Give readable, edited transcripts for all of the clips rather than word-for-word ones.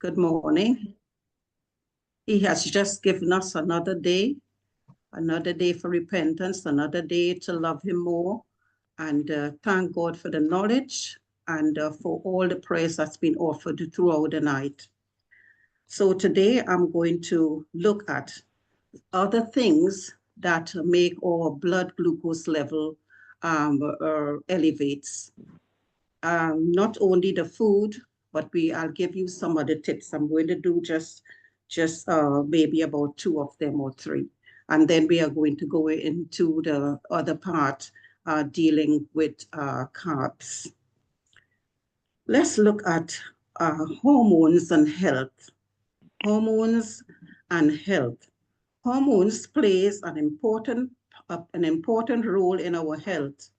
Good morning. He has just given us another day for repentance, another day to love him more. And thank God for the knowledge and for all the prayers that's been offered throughout the night. So today I'm going to look at other things that make our blood glucose level elevates. Not only the food, but I'll give you some other tips. I'm going to do just maybe about 2 of them or 3. And then we are going to go into the other part dealing with carbs. Let's look at hormones and health. Hormones and health. Hormones plays an important role in our health,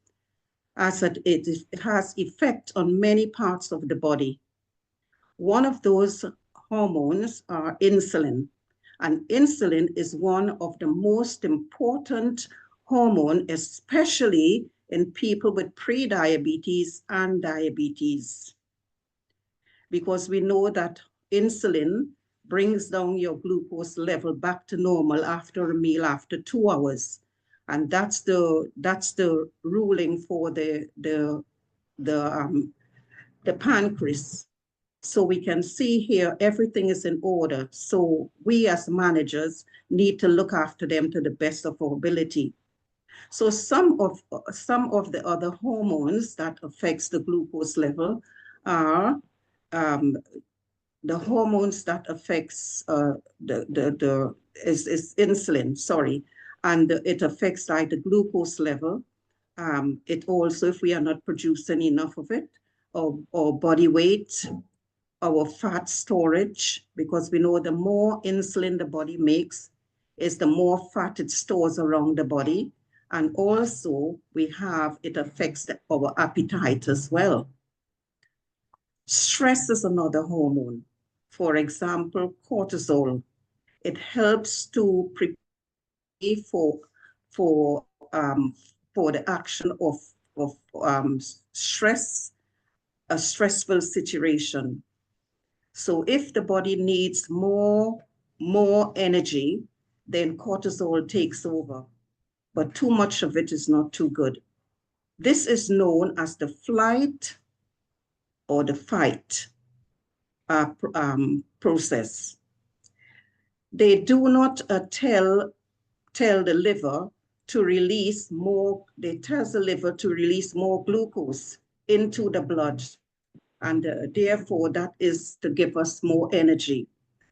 as it has effect on many parts of the body. One of those hormones are insulin, and insulin is one of the most important hormone, especially in people with pre-diabetes and diabetes, because we know that insulin brings down your glucose level back to normal after a meal after 2 hours. And that's the ruling for the pancreas. So we can see here everything is in order. So we as managers need to look after them to the best of our ability. So some of the other hormones that affects the glucose level are the hormones that affects is insulin, sorry, and it affects like the glucose level. It also, if we are not producing enough of it, or body weight, our fat storage, because we know the more insulin the body makes is the more fat it stores around the body. And also it affects our appetite as well. Stress is another hormone. For example, cortisol. It helps to prepare for the action of stress, a stressful situation. So if the body needs more energy, then cortisol takes over. But too much of it is not too good. This is known as the flight or the fight process. They do not tell the liver to release more, they tell the liver to release more glucose into the blood. And therefore, that is to give us more energy.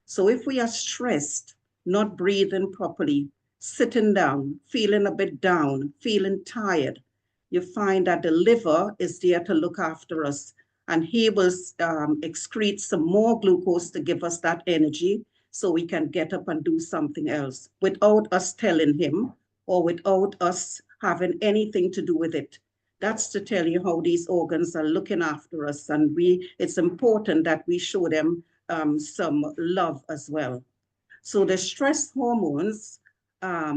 So if we are stressed, not breathing properly, sitting down, feeling a bit down, feeling tired, you find that the liver is there to look after us. And he will excrete some more glucose to give us that energy so we can get up and do something else without us telling him or without us having anything to do with it. That's to tell you how these organs are looking after us, and it's important that we show them some love as well. So the stress hormones are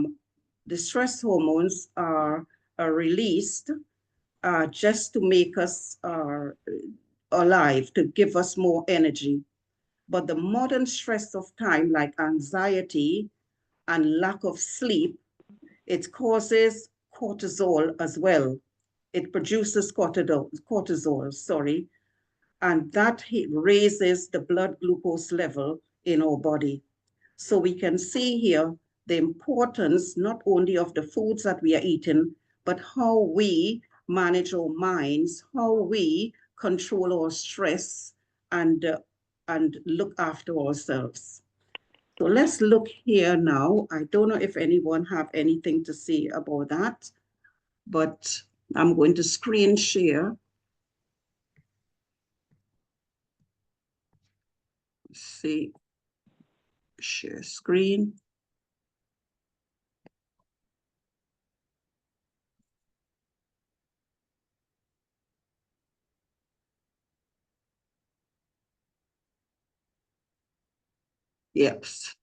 released just to make us alive, to give us more energy. But the modern stress of time, like anxiety and lack of sleep, it causes cortisol as well. It produces cortisol, sorry, and that raises the blood glucose level in our body. So we can see here the importance not only of the foods that we are eating, but how we manage our minds, how we control our stress and look after ourselves. So let's look here now. I don't know if anyone have anything to say about that, but I'm going to screen share. Let's see, share screen. Yes.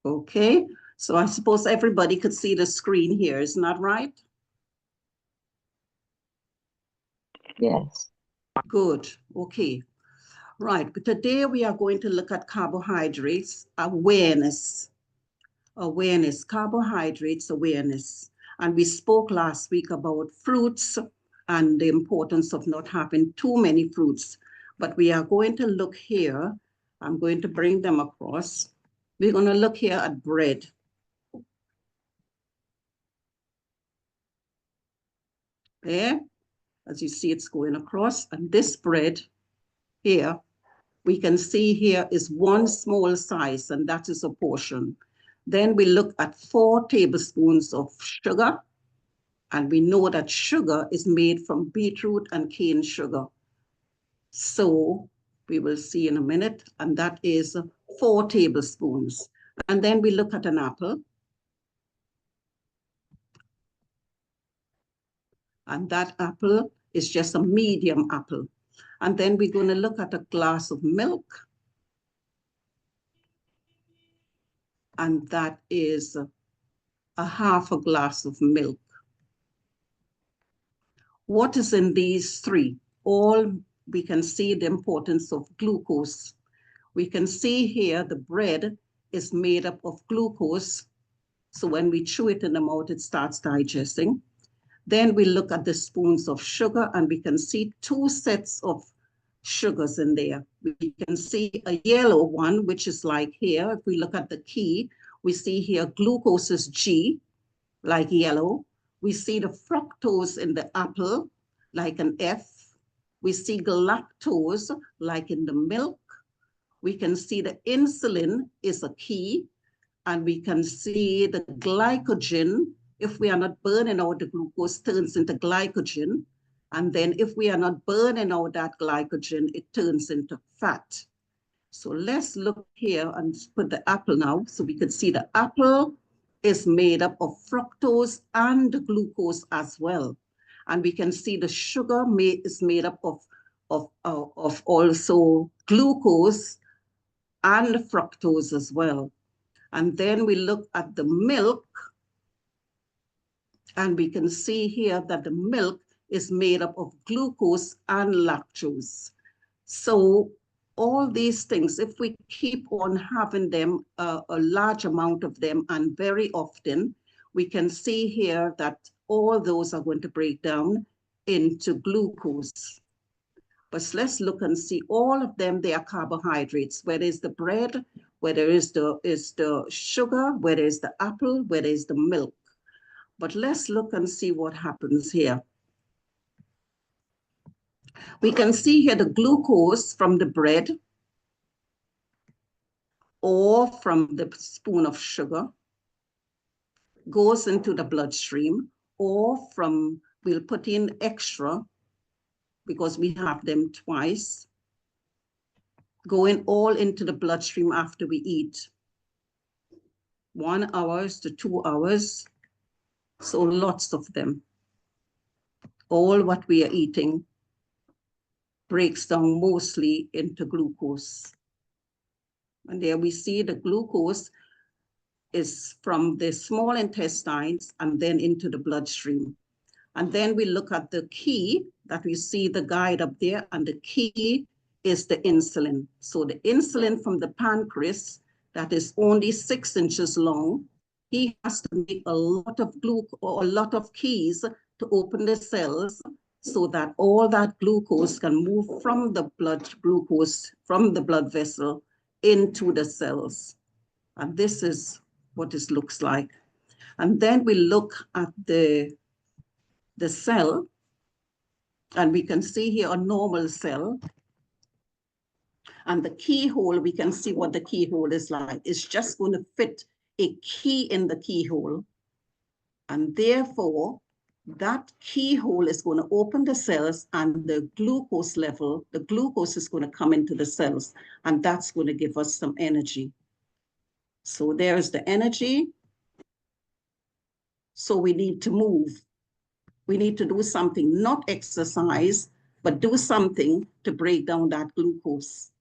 Okay, so I suppose everybody could see the screen here, isn't that right? Yes. Good. Okay. Right. But today we are going to look at carbohydrates awareness. Awareness, carbohydrates awareness. And we spoke last week about fruits and the importance of not having too many fruits. But we are going to look here. I'm going to bring them across. We're going to look here at bread. There, as you see, it's going across. And this bread here, we can see here is one small size, and that is a portion. Then we look at 4 tablespoons of sugar, and we know that sugar is made from beetroot and cane sugar. So we will see in a minute, and that is 4 tablespoons. And then we look at an apple, and that apple is just a medium apple. And then we're going to look at a glass of milk, and that is a half a glass of milk. What is in these 3? All we can see the importance of glucose. We can see here the bread is made up of glucose. So when we chew it in the mouth, it starts digesting. Then we look at the spoons of sugar, and we can see 2 sets of sugars in there. We can see a yellow one, which is like here. If we look at the key, we see here glucose is G, like yellow. We see the fructose in the apple, like an F. We see galactose, like in the milk. We can see the insulin is a key, and we can see the glycogen. If we are not burning out, the glucose turns into glycogen. And then if we are not burning out that glycogen, it turns into fat. So let's look here and put the apple now. So we can see the apple is made up of fructose and glucose as well. And we can see the sugar is made up of also glucose and fructose as well. And then we look at the milk, and we can see here that the milk is made up of glucose and lactose. So all these things, if we keep on having them, a large amount of them and very often, we can see here that all those are going to break down into glucose. But let's look and see all of them, they are carbohydrates, whether it's the bread, whether it's the sugar, whether it's the apple, whether it's the milk. But let's look and see what happens here. We can see here the glucose from the bread or from the spoon of sugar goes into the bloodstream, or from, we'll put in extra because we have them twice, going all into the bloodstream after we eat. 1 hour to 2 hours, so lots of them. All what we are eating breaks down mostly into glucose. And there we see the glucose is from the small intestines and then into the bloodstream. And then we look at the key that we see the guide up there, and the key is the insulin. So the insulin from the pancreas that is only 6 inches long, he has to make a lot of or a lot of keys to open the cells so that all that glucose can move from the blood glucose, from the blood vessel into the cells. And this is what this looks like. And then we look at the cell, and we can see here a normal cell. And the keyhole, we can see what the keyhole is like. It's just going to fit a key in the keyhole. And therefore, that keyhole is going to open the cells, and the glucose level, the glucose is going to come into the cells, and that's going to give us some energy. So there's the energy. So we need to move. We need to do something, not exercise, but do something to break down that glucose.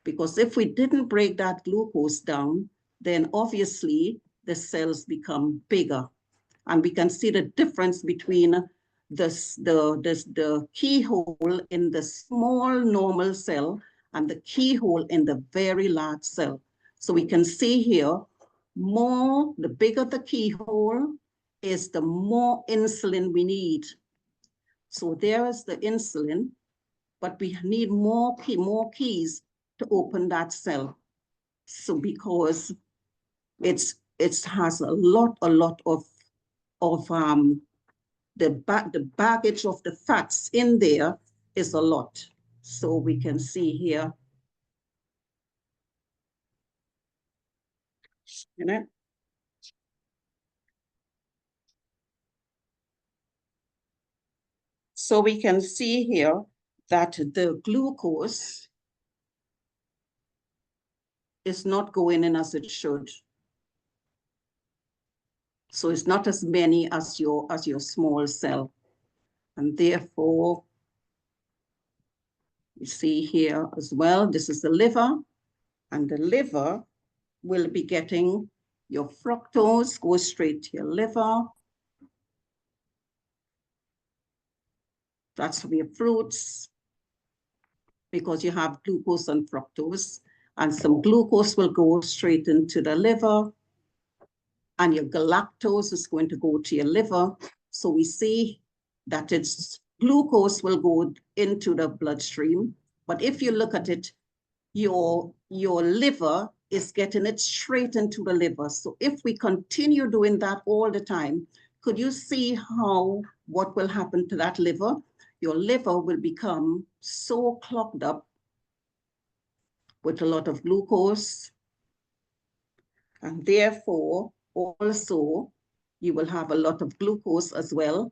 Because if we didn't break that glucose down, then obviously the cells become bigger. And we can see the difference between the keyhole in the small normal cell and the keyhole in the very large cell. So we can see here, the bigger the keyhole is, the more insulin we need. So there is the insulin, but we need more keys to open that cell. So because it has a lot of the baggage of the fats in there is a lot. So we can see here, you know. So we can see here that the glucose is not going in as it should. So it's not as many as your small cell. And therefore, you see here as well, this is the liver, and the liver will be getting your fructose, go straight to your liver. That's from your fruits, because you have glucose and fructose, and some glucose will go straight into the liver, and your galactose is going to go to your liver. So we see that it's glucose will go into the bloodstream, but if you look at it, your liver is getting it straight into the liver. So if we continue doing that all the time, could you see what will happen to that liver? Your liver will become so clogged up with a lot of glucose, and therefore also you will have a lot of glucose as well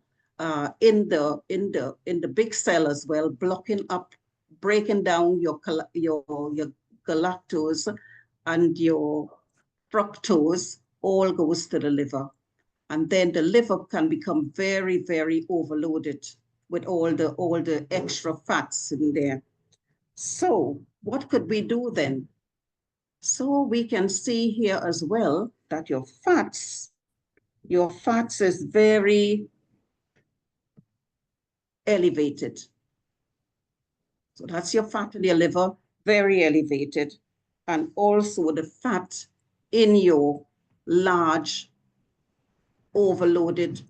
in the big cell as well, blocking up, breaking down your galactose and your fructose all goes to the liver. And then the liver can become very, very overloaded with all the extra fats in there. So what could we do then? So we can see here as well that your fats is very elevated. So that's your fat in your liver, very elevated. And also the fat in your large overloaded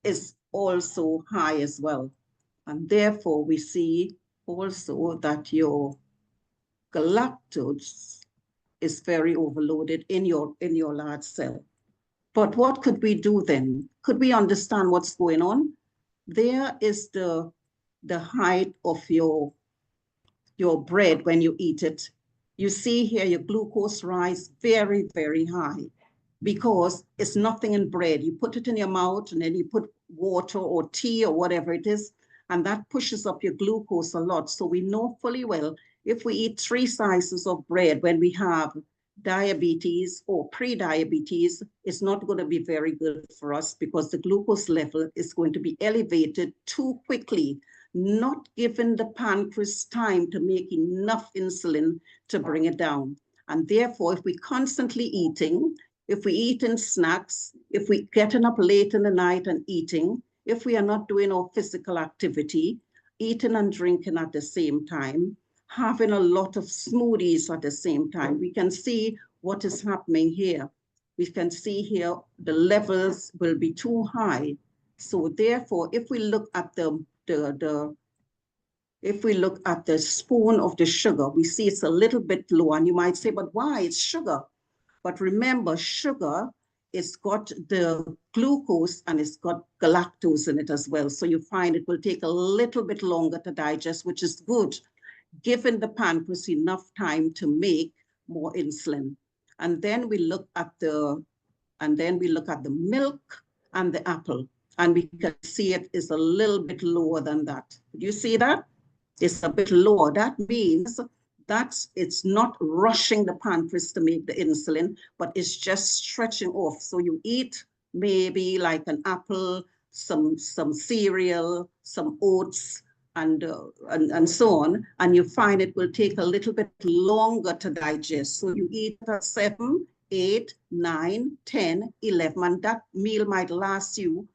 is also high as well. And therefore we see also that your galactose is very overloaded in your large cell. But what could we do then? Could we understand what's going on? There is the height of your bread when you eat it. You see here your glucose rise very, very high because it's nothing in bread. You put it in your mouth and then you put water or tea or whatever it is, and that pushes up your glucose a lot. So we know fully well if we eat 3 slices of bread when we have diabetes or pre-diabetes, it's not going to be very good for us because the glucose level is going to be elevated too quickly, not giving the pancreas time to make enough insulin to bring it down. And therefore, if we constantly eating, if we eat in snacks, if we getting up late in the night and eating, if we are not doing our physical activity, eating and drinking at the same time, having a lot of smoothies at the same time, we can see what is happening here. We can see here the levels will be too high. So therefore, if we look at the spoon of the sugar, we see it's a little bit low, and you might say, but why? It's sugar. But remember, sugar, it's got the glucose and it's got galactose in it as well. So you find it will take a little bit longer to digest, which is good, giving the pancreas enough time to make more insulin. And then we look at the milk and the apple, and we can see it is a little bit lower than that. Do you see that? It's a bit lower. That means that it's not rushing the pancreas to make the insulin, but it's just stretching off. So you eat maybe like an apple, some cereal, some oats, and so on, and you find it will take a little bit longer to digest. So you eat at 7, 8, 9, 10, 11, and that meal might last you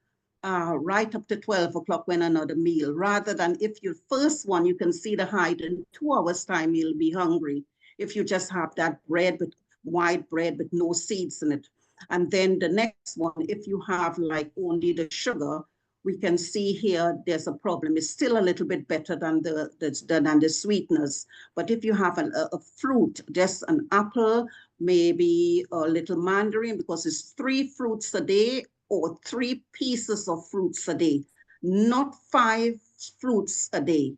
right up to 12 o'clock when another meal, rather than if you first one, you can see the height in 2 hours time, you'll be hungry. If you just have that bread with white bread with no seeds in it. And then the next one, if you have like only the sugar, we can see here there's a problem. It's still a little bit better than the sweeteners. But if you have a fruit, just an apple, maybe a little mandarin, because it's 3 fruits a day or 3 pieces of fruits a day, not 5 fruits a day.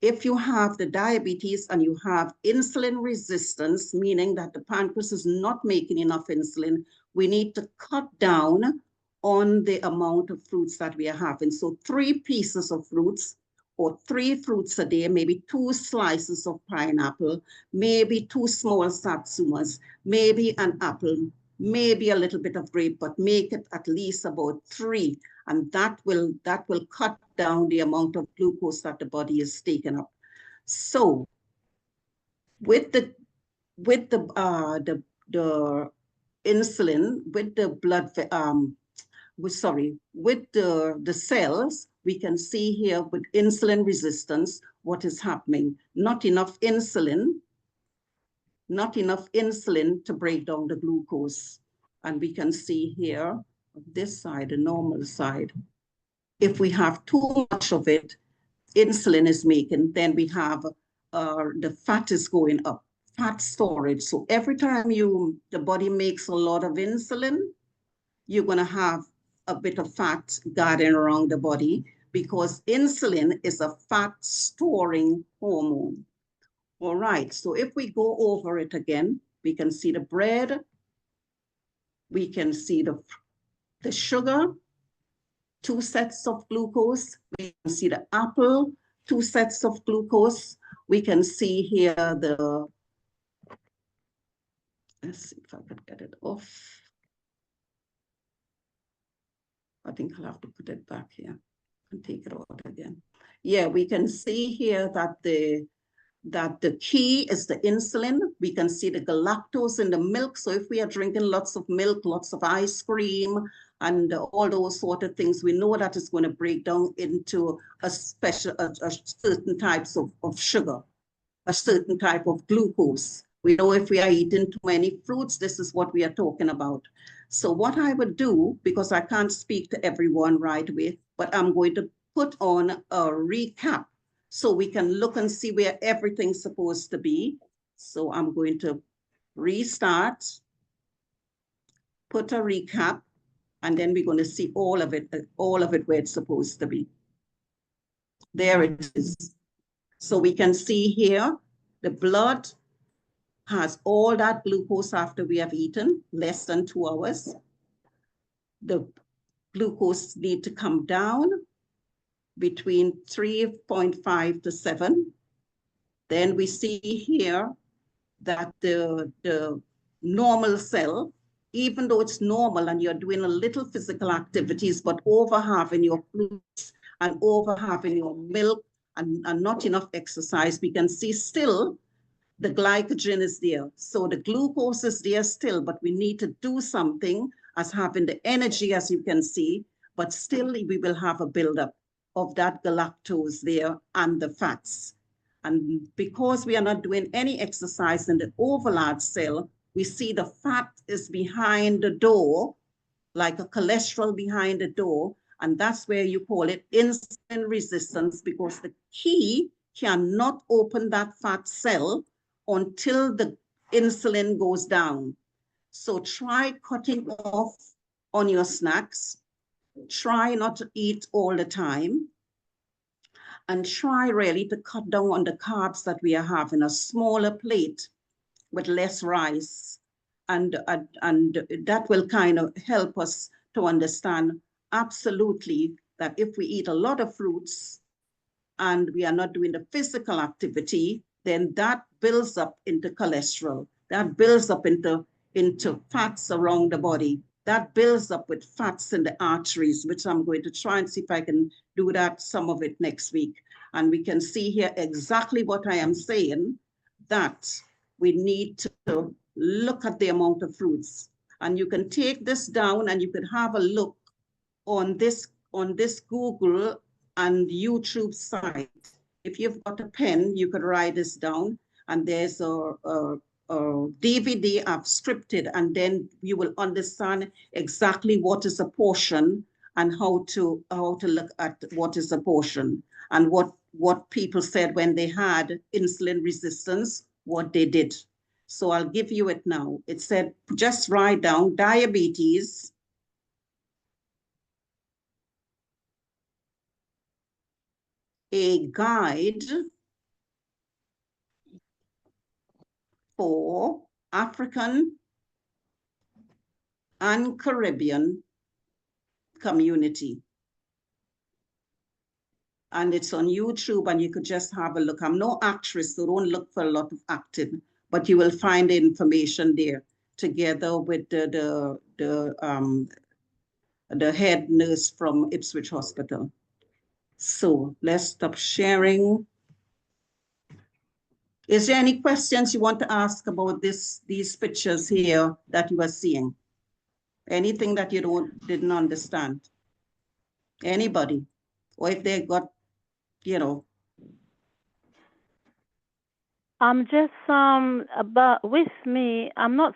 If you have the diabetes and you have insulin resistance, meaning that the pancreas is not making enough insulin, we need to cut down on the amount of fruits that we are having. So 3 pieces of fruits or 3 fruits a day, maybe 2 slices of pineapple, maybe 2 small satsumas, maybe an apple, maybe a little bit of grape, but make it at least about 3. And that will cut down the amount of glucose that the body is taking up. So with the insulin, with the blood, with the cells, we can see here with insulin resistance, what is happening. Not enough insulin to break down the glucose. And we can see here, this side, the normal side, if we have too much of it, insulin is making, then we have the fat is going up, fat storage. So every time the body makes a lot of insulin, you're going to have a bit of fat gathering around the body, because insulin is a fat storing hormone. All right, so if we go over it again, we can see the bread, we can see the sugar, 2 sets of glucose. We can see the apple, 2 sets of glucose. We can see here let's see if I can get it off. I think I'll have to put it back here and take it out again. Yeah, we can see here that the key is the insulin. We can see the galactose in the milk. So if we are drinking lots of milk, lots of ice cream, and all those sort of things, we know that it's going to break down into a certain types of sugar, a certain type of glucose. We know if we are eating too many fruits, this is what we are talking about. So what I would do, because I can't speak to everyone right away, but I'm going to put on a recap so we can look and see where everything's supposed to be. So I'm going to restart, put a recap, and then we're going to see all of it where it's supposed to be. There it is. So we can see here, the blood has all that glucose after we have eaten, less than 2 hours. The glucose need to come down between 3.5 to 7. Then we see here that the normal cell, even though it's normal and you're doing a little physical activities, but over having your fruits and over having your milk and not enough exercise, we can see still the glycogen is there. So the glucose is there still, but we need to do something as having the energy, as you can see, but still we will have a buildup of that galactose there and the fats. And because we are not doing any exercise in the overlarge cell, we see the fat is behind the door, like a cholesterol behind the door. And that's where you call it insulin resistance, because the key cannot open that fat cell until the insulin goes down. So try cutting off on your snacks. Try not to eat all the time. And try really to cut down on the carbs that we are having, a smaller plate with less rice. And that will kind of help us to understand absolutely that if we eat a lot of fruits and we are not doing the physical activity, then that builds up into cholesterol. That builds up into fats around the body. That builds up with fats in the arteries, which I'm going to try and see if I can do that, some of it next week. And we can see here exactly what I am saying, that we need to look at the amount of fruits. And you can take this down and you could have a look on this on this Google and YouTube site. If you've got a pen, you could write this down. And there's a DVD I've scripted, and then you will understand exactly what is a portion and how to look at what is a portion and what people said when they had insulin resistance, what they did. So I'll give you it now. It said, just write down diabetes, a guide for African and Caribbean community. And it's on YouTube, and you could just have a look. I'm no actress, so don't look for a lot of acting, but you will find the information there together with the head nurse from Ipswich Hospital. So let's stop sharing. Is there any questions you want to ask about these pictures here that you are seeing? Anything that you didn't understand? Anybody? Or if they got, you know. Just about with me, I'm not